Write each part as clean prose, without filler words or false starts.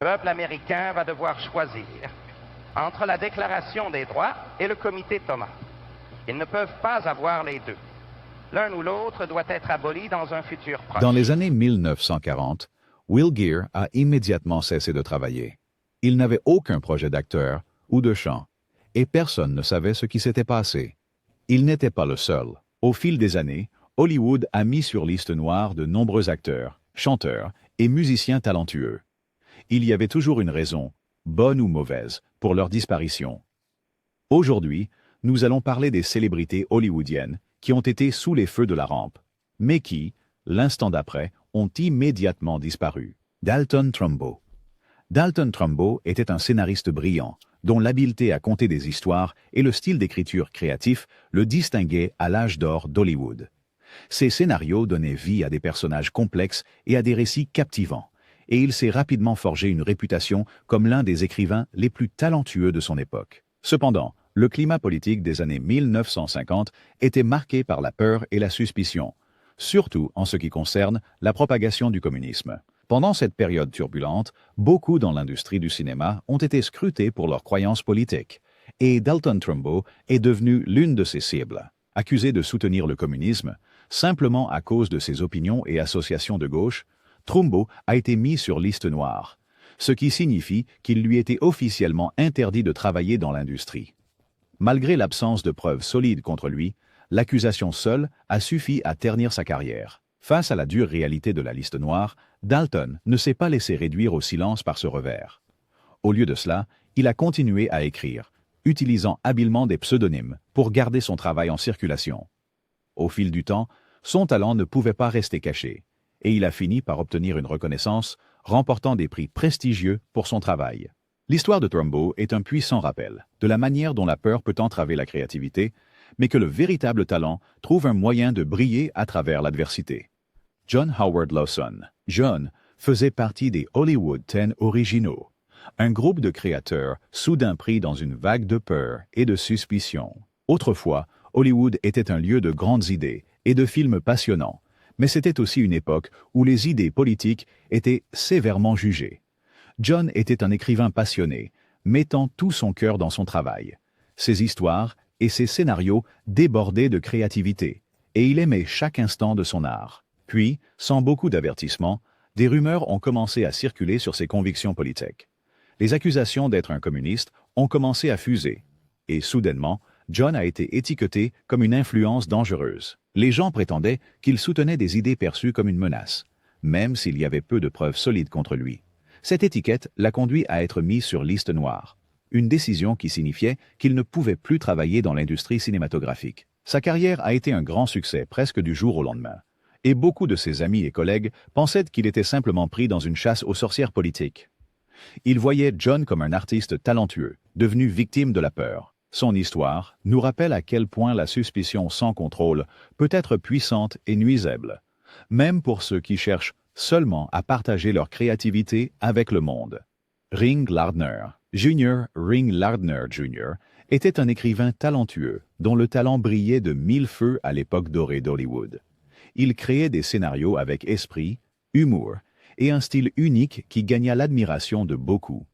peuple américain va devoir choisir entre la Déclaration des droits et le comité Thomas. Ils ne peuvent pas avoir les deux. L'un ou l'autre doit être aboli dans un futur proche. Dans les années 1940, Will Geer a immédiatement cessé de travailler. Il n'avait aucun projet d'acteur ou de chant, et personne ne savait ce qui s'était passé. Il n'était pas le seul. Au fil des années, Hollywood a mis sur liste noire de nombreux acteurs, chanteurs et musiciens talentueux. Il y avait toujours une raison, bonne ou mauvaise, pour leur disparition. Aujourd'hui, nous allons parler des célébrités hollywoodiennes qui ont été sous les feux de la rampe, mais qui, l'instant d'après, ont immédiatement disparu. Dalton Trumbo. Dalton Trumbo était un scénariste brillant, dont l'habileté à conter des histoires et le style d'écriture créatif le distinguaient à l'âge d'or d'Hollywood. Ses scénarios donnaient vie à des personnages complexes et à des récits captivants, et il s'est rapidement forgé une réputation comme l'un des écrivains les plus talentueux de son époque. Cependant, le climat politique des années 1950 était marqué par la peur et la suspicion, surtout en ce qui concerne la propagation du communisme. Pendant cette période turbulente, beaucoup dans l'industrie du cinéma ont été scrutés pour leurs croyances politiques, et Dalton Trumbo est devenu l'une de ces cibles. Accusé de soutenir le communisme, simplement à cause de ses opinions et associations de gauche, Trumbo a été mis sur liste noire, ce qui signifie qu'il lui était officiellement interdit de travailler dans l'industrie. Malgré l'absence de preuves solides contre lui, l'accusation seule a suffi à ternir sa carrière. Face à la dure réalité de la liste noire, Dalton ne s'est pas laissé réduire au silence par ce revers. Au lieu de cela, il a continué à écrire, utilisant habilement des pseudonymes pour garder son travail en circulation. Au fil du temps, son talent ne pouvait pas rester caché, et il a fini par obtenir une reconnaissance, remportant des prix prestigieux pour son travail. L'histoire de Trumbo est un puissant rappel de la manière dont la peur peut entraver la créativité, mais que le véritable talent trouve un moyen de briller à travers l'adversité. John Howard Lawson. John faisait partie des Hollywood 10 originaux, un groupe de créateurs soudain pris dans une vague de peur et de suspicion. Autrefois, Hollywood était un lieu de grandes idées et de films passionnants, mais c'était aussi une époque où les idées politiques étaient sévèrement jugées. John était un écrivain passionné, mettant tout son cœur dans son travail. Ses histoires et ses scénarios débordaient de créativité, et il aimait chaque instant de son art. Puis, sans beaucoup d'avertissement, des rumeurs ont commencé à circuler sur ses convictions politiques. Les accusations d'être un communiste ont commencé à fuser, et soudainement, John a été étiqueté comme une influence dangereuse. Les gens prétendaient qu'il soutenait des idées perçues comme une menace, même s'il y avait peu de preuves solides contre lui. Cette étiquette l'a conduit à être mis sur liste noire, une décision qui signifiait qu'il ne pouvait plus travailler dans l'industrie cinématographique. Sa carrière a été un grand succès presque du jour au lendemain, et beaucoup de ses amis et collègues pensaient qu'il était simplement pris dans une chasse aux sorcières politiques. Ils voyaient John comme un artiste talentueux, devenu victime de la peur. Son histoire nous rappelle à quel point la suspicion sans contrôle peut être puissante et nuisible, même pour ceux qui cherchent seulement à partager leur créativité avec le monde. Ring Lardner Jr. Ring Lardner Jr. était un écrivain talentueux dont le talent brillait de mille feux à l'époque dorée d'Hollywood. Il créait des scénarios avec esprit, humour et un style unique qui gagna l'admiration de beaucoup.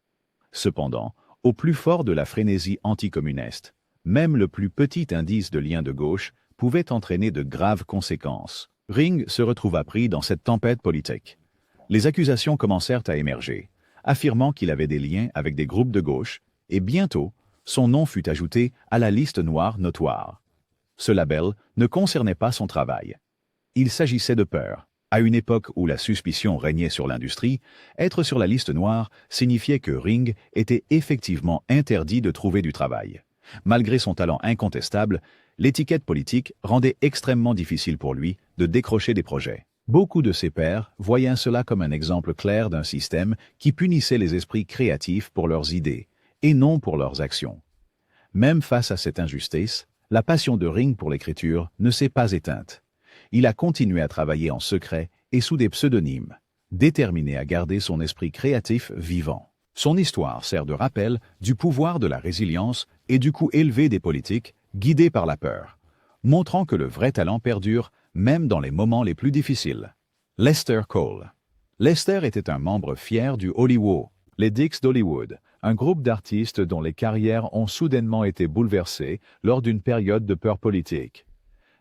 Cependant, au plus fort de la frénésie anticommuniste, même le plus petit indice de lien de gauche pouvait entraîner de graves conséquences. Ring se retrouva pris dans cette tempête politique. Les accusations commencèrent à émerger, affirmant qu'il avait des liens avec des groupes de gauche, et bientôt, son nom fut ajouté à la liste noire notoire. Ce label ne concernait pas son travail. Il s'agissait de peur. À une époque où la suspicion régnait sur l'industrie, être sur la liste noire signifiait que Ring était effectivement interdit de trouver du travail. Malgré son talent incontestable, l'étiquette politique rendait extrêmement difficile pour lui de décrocher des projets. Beaucoup de ses pairs voyaient cela comme un exemple clair d'un système qui punissait les esprits créatifs pour leurs idées, et non pour leurs actions. Même face à cette injustice, la passion de Ring pour l'écriture ne s'est pas éteinte. Il a continué à travailler en secret et sous des pseudonymes, déterminé à garder son esprit créatif vivant. Son histoire sert de rappel du pouvoir de la résilience et du coût élevé des politiques guidés par la peur, montrant que le vrai talent perdure même dans les moments les plus difficiles. Lester Cole. Lester était un membre fier du Hollywood. Les Dicks d'Hollywood, un groupe d'artistes dont les carrières ont soudainement été bouleversées lors d'une période de peur politique.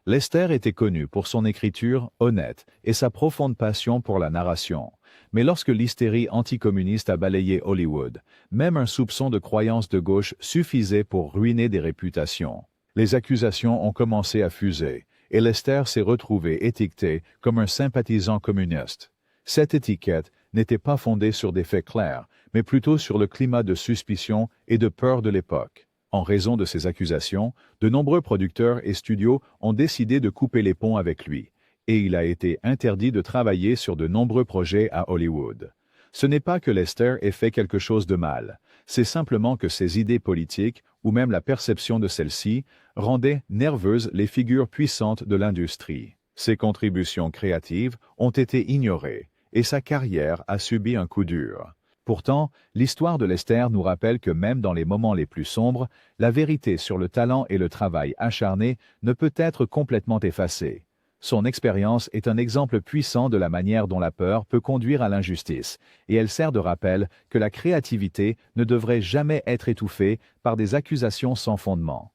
Lester était connu pour son écriture honnête et sa profonde passion pour la narration. Mais lorsque l'hystérie anticommuniste a balayé Hollywood, même un soupçon de croyance de gauche suffisait pour ruiner des réputations. Les accusations ont commencé à fuser, et Lester s'est retrouvé étiqueté comme un sympathisant communiste. Cette étiquette n'était pas fondée sur des faits clairs, mais plutôt sur le climat de suspicion et de peur de l'époque. En raison de ces accusations, de nombreux producteurs et studios ont décidé de couper les ponts avec lui, et il a été interdit de travailler sur de nombreux projets à Hollywood. Ce n'est pas que Lester ait fait quelque chose de mal, c'est simplement que ses idées politiques, ou même la perception de celles-ci, rendaient nerveuses les figures puissantes de l'industrie. Ses contributions créatives ont été ignorées, et sa carrière a subi un coup dur. Pourtant, l'histoire de Lester nous rappelle que même dans les moments les plus sombres, la vérité sur le talent et le travail acharné ne peut être complètement effacée. Son expérience est un exemple puissant de la manière dont la peur peut conduire à l'injustice, et elle sert de rappel que la créativité ne devrait jamais être étouffée par des accusations sans fondement.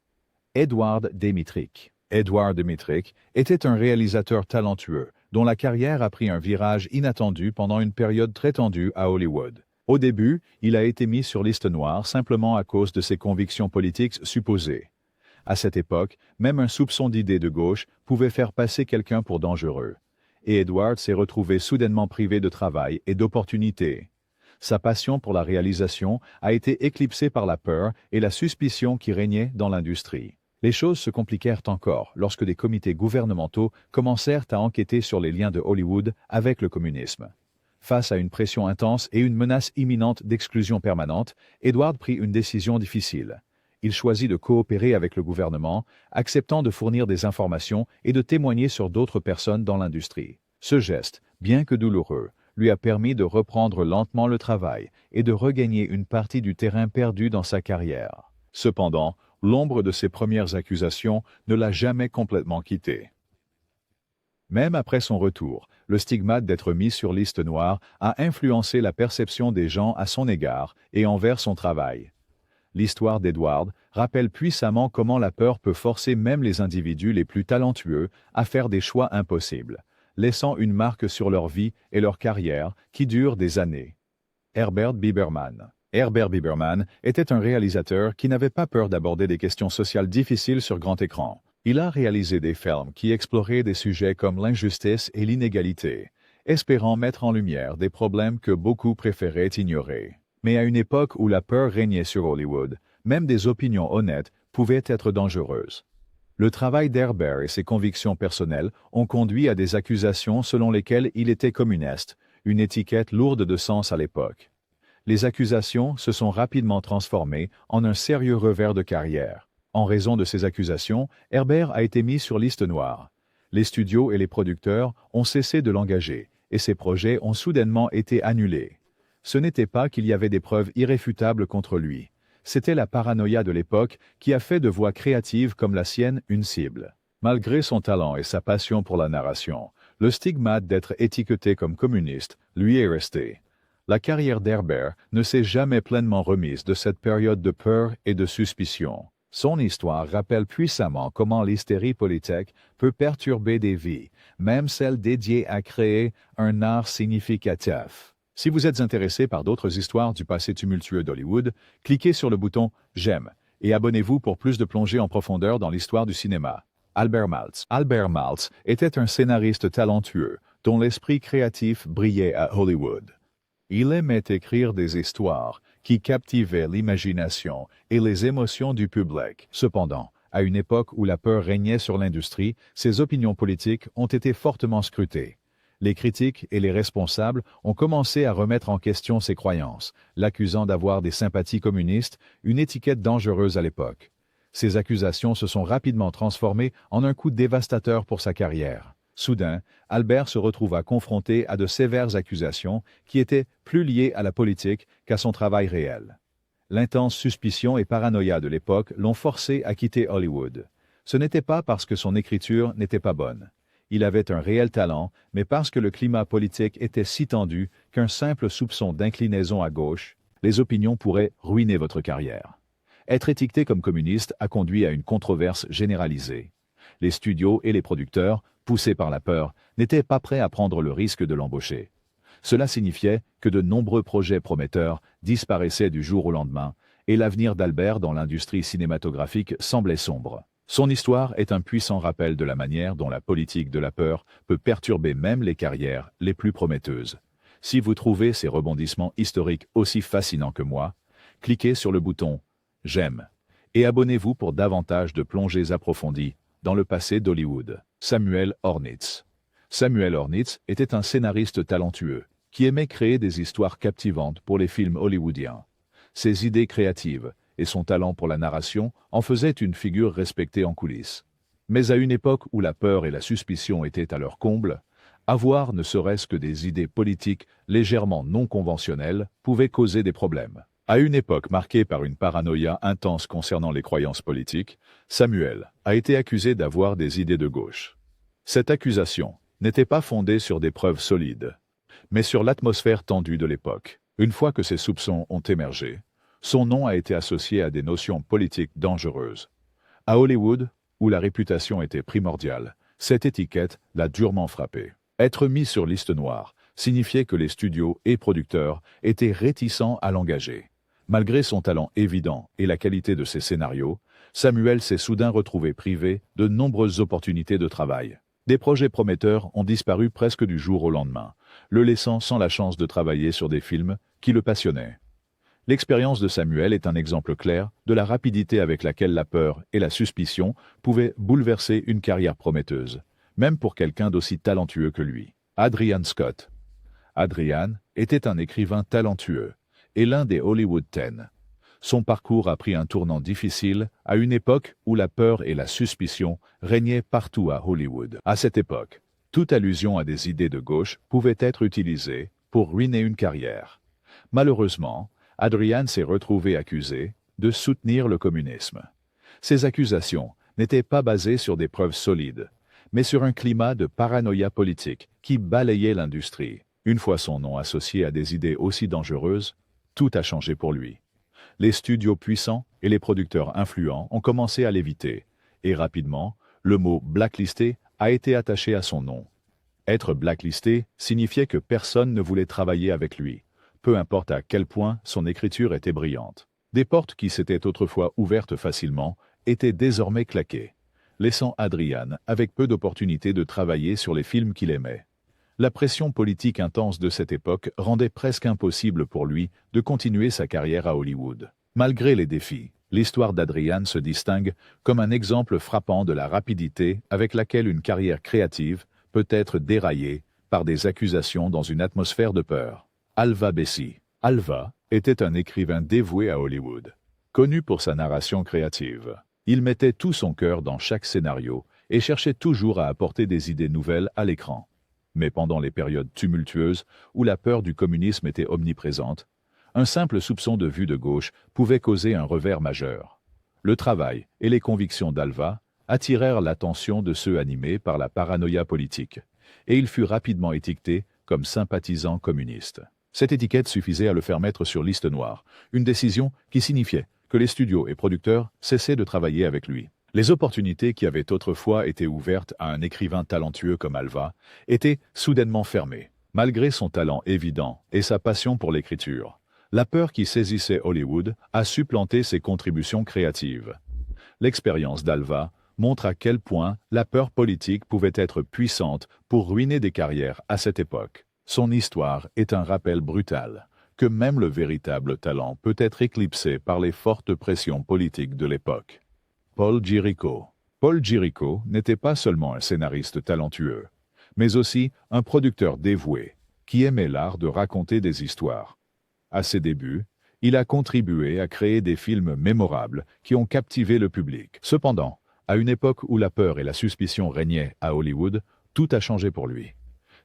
Edward Dmytryk. Edward Dmytryk était un réalisateur talentueux, dont la carrière a pris un virage inattendu pendant une période très tendue à Hollywood. Au début, il a été mis sur liste noire simplement à cause de ses convictions politiques supposées. À cette époque, même un soupçon d'idée de gauche pouvait faire passer quelqu'un pour dangereux. Et Edward s'est retrouvé soudainement privé de travail et d'opportunités. Sa passion pour la réalisation a été éclipsée par la peur et la suspicion qui régnaient dans l'industrie. Les choses se compliquèrent encore lorsque des comités gouvernementaux commencèrent à enquêter sur les liens de Hollywood avec le communisme. Face à une pression intense et une menace imminente d'exclusion permanente, Edward prit une décision difficile. Il choisit de coopérer avec le gouvernement, acceptant de fournir des informations et de témoigner sur d'autres personnes dans l'industrie. Ce geste, bien que douloureux, lui a permis de reprendre lentement le travail et de regagner une partie du terrain perdu dans sa carrière. Cependant, l'ombre de ses premières accusations ne l'a jamais complètement quitté. Même après son retour, le stigmate d'être mis sur liste noire a influencé la perception des gens à son égard et envers son travail. L'histoire d'Edward rappelle puissamment comment la peur peut forcer même les individus les plus talentueux à faire des choix impossibles, laissant une marque sur leur vie et leur carrière qui durent des années. Herbert Biberman. Herbert Biberman était un réalisateur qui n'avait pas peur d'aborder des questions sociales difficiles sur grand écran. Il a réalisé des films qui exploraient des sujets comme l'injustice et l'inégalité, espérant mettre en lumière des problèmes que beaucoup préféraient ignorer. Mais à une époque où la peur régnait sur Hollywood, même des opinions honnêtes pouvaient être dangereuses. Le travail d'Herbert et ses convictions personnelles ont conduit à des accusations selon lesquelles il était communiste, une étiquette lourde de sens à l'époque. Les accusations se sont rapidement transformées en un sérieux revers de carrière. En raison de ces accusations, Herbert a été mis sur liste noire. Les studios et les producteurs ont cessé de l'engager, et ses projets ont soudainement été annulés. Ce n'était pas qu'il y avait des preuves irréfutables contre lui. C'était la paranoïa de l'époque qui a fait de voix créatives comme la sienne une cible. Malgré son talent et sa passion pour la narration, le stigmate d'être étiqueté comme communiste lui est resté. La carrière d'Herbert ne s'est jamais pleinement remise de cette période de peur et de suspicion. Son histoire rappelle puissamment comment l'hystérie politique peut perturber des vies, même celles dédiées à créer un art significatif. Si vous êtes intéressé par d'autres histoires du passé tumultueux d'Hollywood, cliquez sur le bouton « J'aime » et abonnez-vous pour plus de plongées en profondeur dans l'histoire du cinéma. Albert Maltz. Albert Maltz était un scénariste talentueux, dont l'esprit créatif brillait à Hollywood. Il aimait écrire des histoires qui captivaient l'imagination et les émotions du public. Cependant, à une époque où la peur régnait sur l'industrie, ses opinions politiques ont été fortement scrutées. Les critiques et les responsables ont commencé à remettre en question ses croyances, l'accusant d'avoir des sympathies communistes, une étiquette dangereuse à l'époque. Ces accusations se sont rapidement transformées en un coup dévastateur pour sa carrière. Soudain, Albert se retrouva confronté à de sévères accusations qui étaient plus liées à la politique qu'à son travail réel. L'intense suspicion et paranoïa de l'époque l'ont forcé à quitter Hollywood. Ce n'était pas parce que son écriture n'était pas bonne. Il avait un réel talent, mais parce que le climat politique était si tendu qu'un simple soupçon d'inclinaison à gauche les opinions pourraient ruiner votre carrière. Être étiqueté comme communiste a conduit à une controverse généralisée. Les studios et les producteurs, poussés par la peur, n'étaient pas prêts à prendre le risque de l'embaucher. Cela signifiait que de nombreux projets prometteurs disparaissaient du jour au lendemain, et l'avenir d'Albert dans l'industrie cinématographique semblait sombre. Son histoire est un puissant rappel de la manière dont la politique de la peur peut perturber même les carrières les plus prometteuses. Si vous trouvez ces rebondissements historiques aussi fascinants que moi, cliquez sur le bouton « J'aime » et abonnez-vous pour davantage de plongées approfondies dans le passé d'Hollywood. Samuel Hornitz. Samuel Hornitz était un scénariste talentueux qui aimait créer des histoires captivantes pour les films hollywoodiens. Ses idées créatives et son talent pour la narration en faisaient une figure respectée en coulisses. Mais à une époque où la peur et la suspicion étaient à leur comble, avoir ne serait-ce que des idées politiques légèrement non conventionnelles pouvait causer des problèmes. À une époque marquée par une paranoïa intense concernant les croyances politiques, Samuel a été accusé d'avoir des idées de gauche. Cette accusation n'était pas fondée sur des preuves solides, mais sur l'atmosphère tendue de l'époque. Une fois que ces soupçons ont émergé, son nom a été associé à des notions politiques dangereuses. À Hollywood, où la réputation était primordiale, cette étiquette l'a durement frappé. Être mis sur liste noire signifiait que les studios et producteurs étaient réticents à l'engager. Malgré son talent évident et la qualité de ses scénarios, Samuel s'est soudain retrouvé privé de nombreuses opportunités de travail. Des projets prometteurs ont disparu presque du jour au lendemain, le laissant sans la chance de travailler sur des films qui le passionnaient. L'expérience de Samuel est un exemple clair de la rapidité avec laquelle la peur et la suspicion pouvaient bouleverser une carrière prometteuse, même pour quelqu'un d'aussi talentueux que lui. Adrian Scott. Adrian était un écrivain talentueux et l'un des Hollywood 10. Son parcours a pris un tournant difficile à une époque où la peur et la suspicion régnaient partout à Hollywood. À cette époque, toute allusion à des idées de gauche pouvait être utilisée pour ruiner une carrière. Malheureusement, Adrian s'est retrouvé accusé de soutenir le communisme. Ces accusations n'étaient pas basées sur des preuves solides, mais sur un climat de paranoïa politique qui balayait l'industrie. Une fois son nom associé à des idées aussi dangereuses, tout a changé pour lui. Les studios puissants et les producteurs influents ont commencé à l'éviter, et rapidement, le mot « blacklisté » a été attaché à son nom. Être blacklisté signifiait que personne ne voulait travailler avec lui, peu importe à quel point son écriture était brillante. Des portes qui s'étaient autrefois ouvertes facilement étaient désormais claquées, laissant Adrian avec peu d'opportunités de travailler sur les films qu'il aimait. La pression politique intense de cette époque rendait presque impossible pour lui de continuer sa carrière à Hollywood. Malgré les défis, l'histoire d'Adrian se distingue comme un exemple frappant de la rapidité avec laquelle une carrière créative peut être déraillée par des accusations dans une atmosphère de peur. Alva Bessie. Alva était un écrivain dévoué à Hollywood. Connu pour sa narration créative, il mettait tout son cœur dans chaque scénario et cherchait toujours à apporter des idées nouvelles à l'écran. Mais pendant les périodes tumultueuses où la peur du communisme était omniprésente, un simple soupçon de vue de gauche pouvait causer un revers majeur. Le travail et les convictions d'Alva attirèrent l'attention de ceux animés par la paranoïa politique, et il fut rapidement étiqueté comme sympathisant communiste. Cette étiquette suffisait à le faire mettre sur liste noire, une décision qui signifiait que les studios et producteurs cessaient de travailler avec lui. Les opportunités qui avaient autrefois été ouvertes à un écrivain talentueux comme Alva étaient soudainement fermées. Malgré son talent évident et sa passion pour l'écriture, la peur qui saisissait Hollywood a supplanté ses contributions créatives. L'expérience d'Alva montre à quel point la peur politique pouvait être puissante pour ruiner des carrières à cette époque. Son histoire est un rappel brutal que même le véritable talent peut être éclipsé par les fortes pressions politiques de l'époque. Paul Gierico. Paul Gierico n'était pas seulement un scénariste talentueux, mais aussi un producteur dévoué qui aimait l'art de raconter des histoires. À ses débuts, il a contribué à créer des films mémorables qui ont captivé le public. Cependant, à une époque où la peur et la suspicion régnaient à Hollywood, tout a changé pour lui.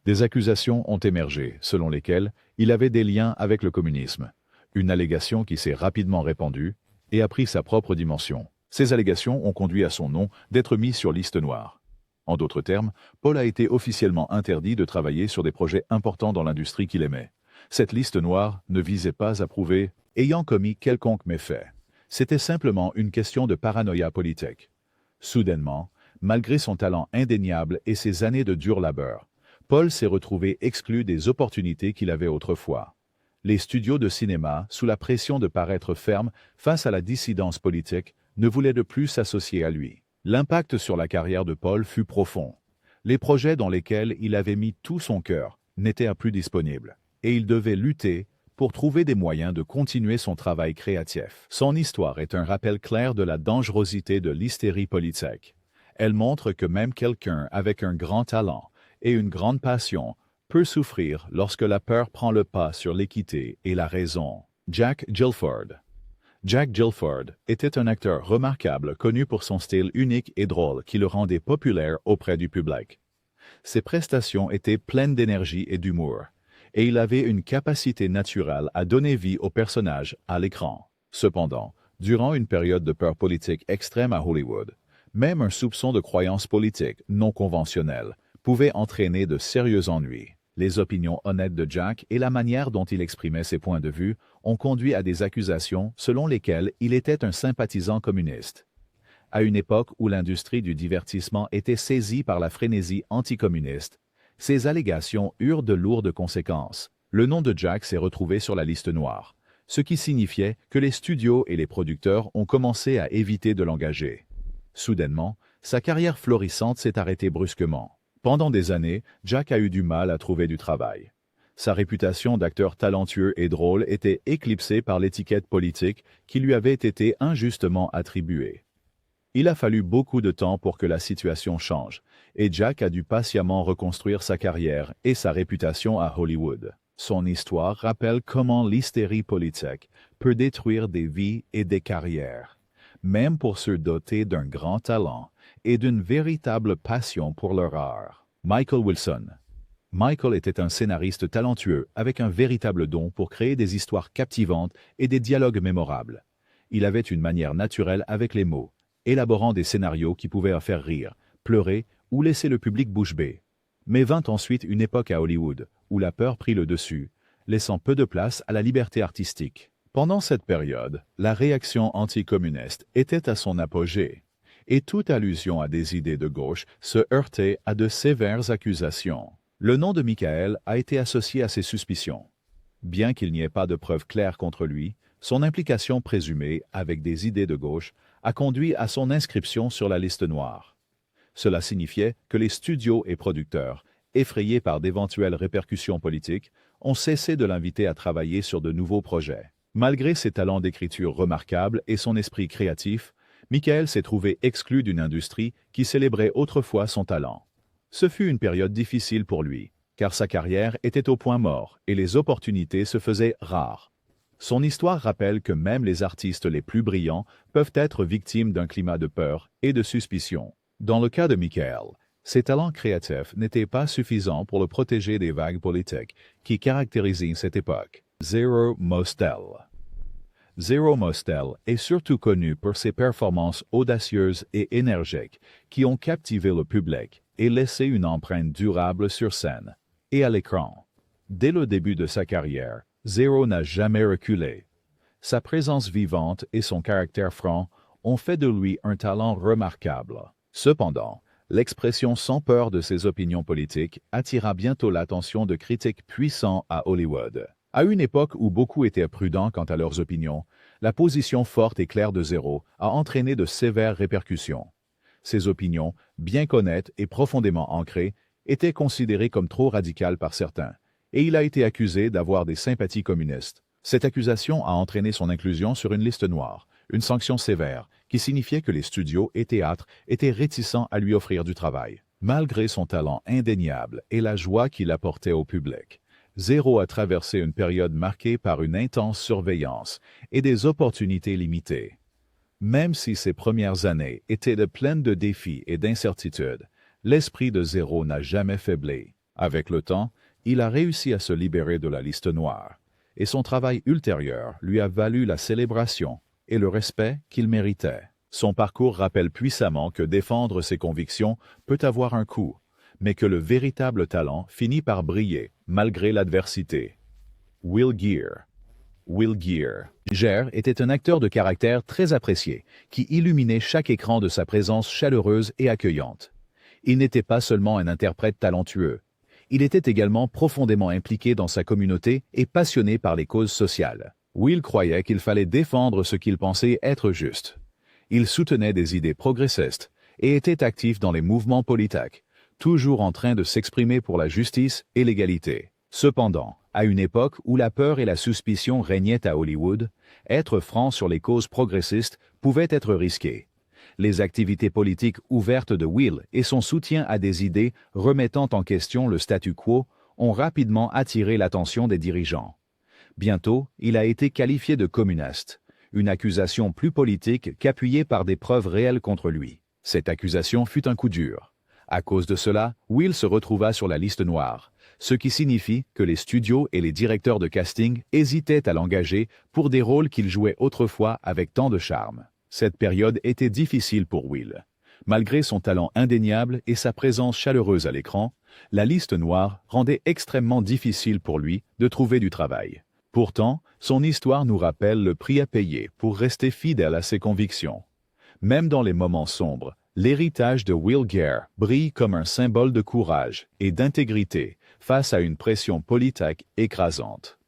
Des accusations ont émergé, selon lesquelles il avait des liens avec le communisme, une allégation qui s'est rapidement répandue et a pris sa propre dimension. Ces allégations ont conduit à son nom d'être mis sur liste noire. En d'autres termes, Paul a été officiellement interdit de travailler sur des projets importants dans l'industrie qu'il aimait. Cette liste noire ne visait pas à prouver ayant commis quelconque méfait. C'était simplement une question de paranoïa politique. Soudainement, malgré son talent indéniable et ses années de dur labeur, Paul s'est retrouvé exclu des opportunités qu'il avait autrefois. Les studios de cinéma, sous la pression de paraître fermes face à la dissidence politique, ne voulaient de plus s'associer à lui. L'impact sur la carrière de Paul fut profond. Les projets dans lesquels il avait mis tout son cœur n'étaient plus disponibles, et il devait lutter pour trouver des moyens de continuer son travail créatif. Son histoire est un rappel clair de la dangerosité de l'hystérie politique. Elle montre que même quelqu'un avec un grand talent et une grande passion peut souffrir lorsque la peur prend le pas sur l'équité et la raison. Jack Gilford. Jack Gilford était un acteur remarquable connu pour son style unique et drôle qui le rendait populaire auprès du public. Ses prestations étaient pleines d'énergie et d'humour, et il avait une capacité naturelle à donner vie aux personnages à l'écran. Cependant, durant une période de peur politique extrême à Hollywood, même un soupçon de croyance politique non conventionnelle pouvait entraîner de sérieux ennuis. Les opinions honnêtes de Jack et la manière dont il exprimait ses points de vue ont conduit à des accusations selon lesquelles il était un sympathisant communiste. À une époque où l'industrie du divertissement était saisie par la frénésie anticommuniste, ces allégations eurent de lourdes conséquences. Le nom de Jack s'est retrouvé sur la liste noire, ce qui signifiait que les studios et les producteurs ont commencé à éviter de l'engager. Soudainement, sa carrière florissante s'est arrêtée brusquement. Pendant des années, Jack a eu du mal à trouver du travail. Sa réputation d'acteur talentueux et drôle était éclipsée par l'étiquette politique qui lui avait été injustement attribuée. Il a fallu beaucoup de temps pour que la situation change, et Jack a dû patiemment reconstruire sa carrière et sa réputation à Hollywood. Son histoire rappelle comment l'hystérie politique peut détruire des vies et des carrières, même pour ceux dotés d'un grand talent et d'une véritable passion pour leur art. Michael Wilson. Michael était un scénariste talentueux avec un véritable don pour créer des histoires captivantes et des dialogues mémorables. Il avait une manière naturelle avec les mots, élaborant des scénarios qui pouvaient faire rire, pleurer ou laisser le public bouche bée. Mais vint ensuite une époque à Hollywood où la peur prit le dessus, laissant peu de place à la liberté artistique. Pendant cette période, la réaction anticommuniste était à son apogée, et toute allusion à des idées de gauche se heurtait à de sévères accusations. Le nom de Michael a été associé à ces suspicions. Bien qu'il n'y ait pas de preuves claires contre lui, son implication présumée avec des idées de gauche a conduit à son inscription sur la liste noire. Cela signifiait que les studios et producteurs, effrayés par d'éventuelles répercussions politiques, ont cessé de l'inviter à travailler sur de nouveaux projets. Malgré ses talents d'écriture remarquables et son esprit créatif, Michael s'est trouvé exclu d'une industrie qui célébrait autrefois son talent. Ce fut une période difficile pour lui, car sa carrière était au point mort et les opportunités se faisaient rares. Son histoire rappelle que même les artistes les plus brillants peuvent être victimes d'un climat de peur et de suspicion. Dans le cas de Michael, ses talents créatifs n'étaient pas suffisants pour le protéger des vagues politiques qui caractérisaient cette époque. Zero Mostel. Zero Mostel est surtout connu pour ses performances audacieuses et énergiques qui ont captivé le public et laissé une empreinte durable sur scène et à l'écran. Dès le début de sa carrière, Zero n'a jamais reculé. Sa présence vivante et son caractère franc ont fait de lui un talent remarquable. Cependant, l'expression sans peur de ses opinions politiques attira bientôt l'attention de critiques puissants à Hollywood. À une époque où beaucoup étaient prudents quant à leurs opinions, la position forte et claire de Zero a entraîné de sévères répercussions. Ses opinions, bien honnêtes et profondément ancrées, étaient considérées comme trop radicales par certains, et il a été accusé d'avoir des sympathies communistes. Cette accusation a entraîné son inclusion sur une liste noire, une sanction sévère, qui signifiait que les studios et théâtres étaient réticents à lui offrir du travail. Malgré son talent indéniable et la joie qu'il apportait au public, Zero a traversé une période marquée par une intense surveillance et des opportunités limitées. Même si ses premières années étaient pleines de défis et d'incertitudes, l'esprit de Zero n'a jamais faibli. Avec le temps, il a réussi à se libérer de la liste noire, et son travail ultérieur lui a valu la célébration et le respect qu'il méritait. Son parcours rappelle puissamment que défendre ses convictions peut avoir un coût, mais que le véritable talent finit par briller malgré l'adversité. Will Geer. Will Geer était un acteur de caractère très apprécié, qui illuminait chaque écran de sa présence chaleureuse et accueillante. Il n'était pas seulement un interprète talentueux, il était également profondément impliqué dans sa communauté et passionné par les causes sociales. Will croyait qu'il fallait défendre ce qu'il pensait être juste. Il soutenait des idées progressistes et était actif dans les mouvements politiques, toujours en train de s'exprimer pour la justice et l'égalité. Cependant, à une époque où la peur et la suspicion régnaient à Hollywood, être franc sur les causes progressistes pouvait être risqué. Les activités politiques ouvertes de Will et son soutien à des idées remettant en question le statu quo ont rapidement attiré l'attention des dirigeants. Bientôt, il a été qualifié de communiste, une accusation plus politique qu'appuyée par des preuves réelles contre lui. Cette accusation fut un coup dur. À cause de cela, Will se retrouva sur la liste noire, ce qui signifie que les studios et les directeurs de casting hésitaient à l'engager pour des rôles qu'il jouait autrefois avec tant de charme. Cette période était difficile pour Will. Malgré son talent indéniable et sa présence chaleureuse à l'écran, la liste noire rendait extrêmement difficile pour lui de trouver du travail. Pourtant, son histoire nous rappelle le prix à payer pour rester fidèle à ses convictions. Même dans les moments sombres, l'héritage de Will Geer brille comme un symbole de courage et d'intégrité face à une pression politique écrasante.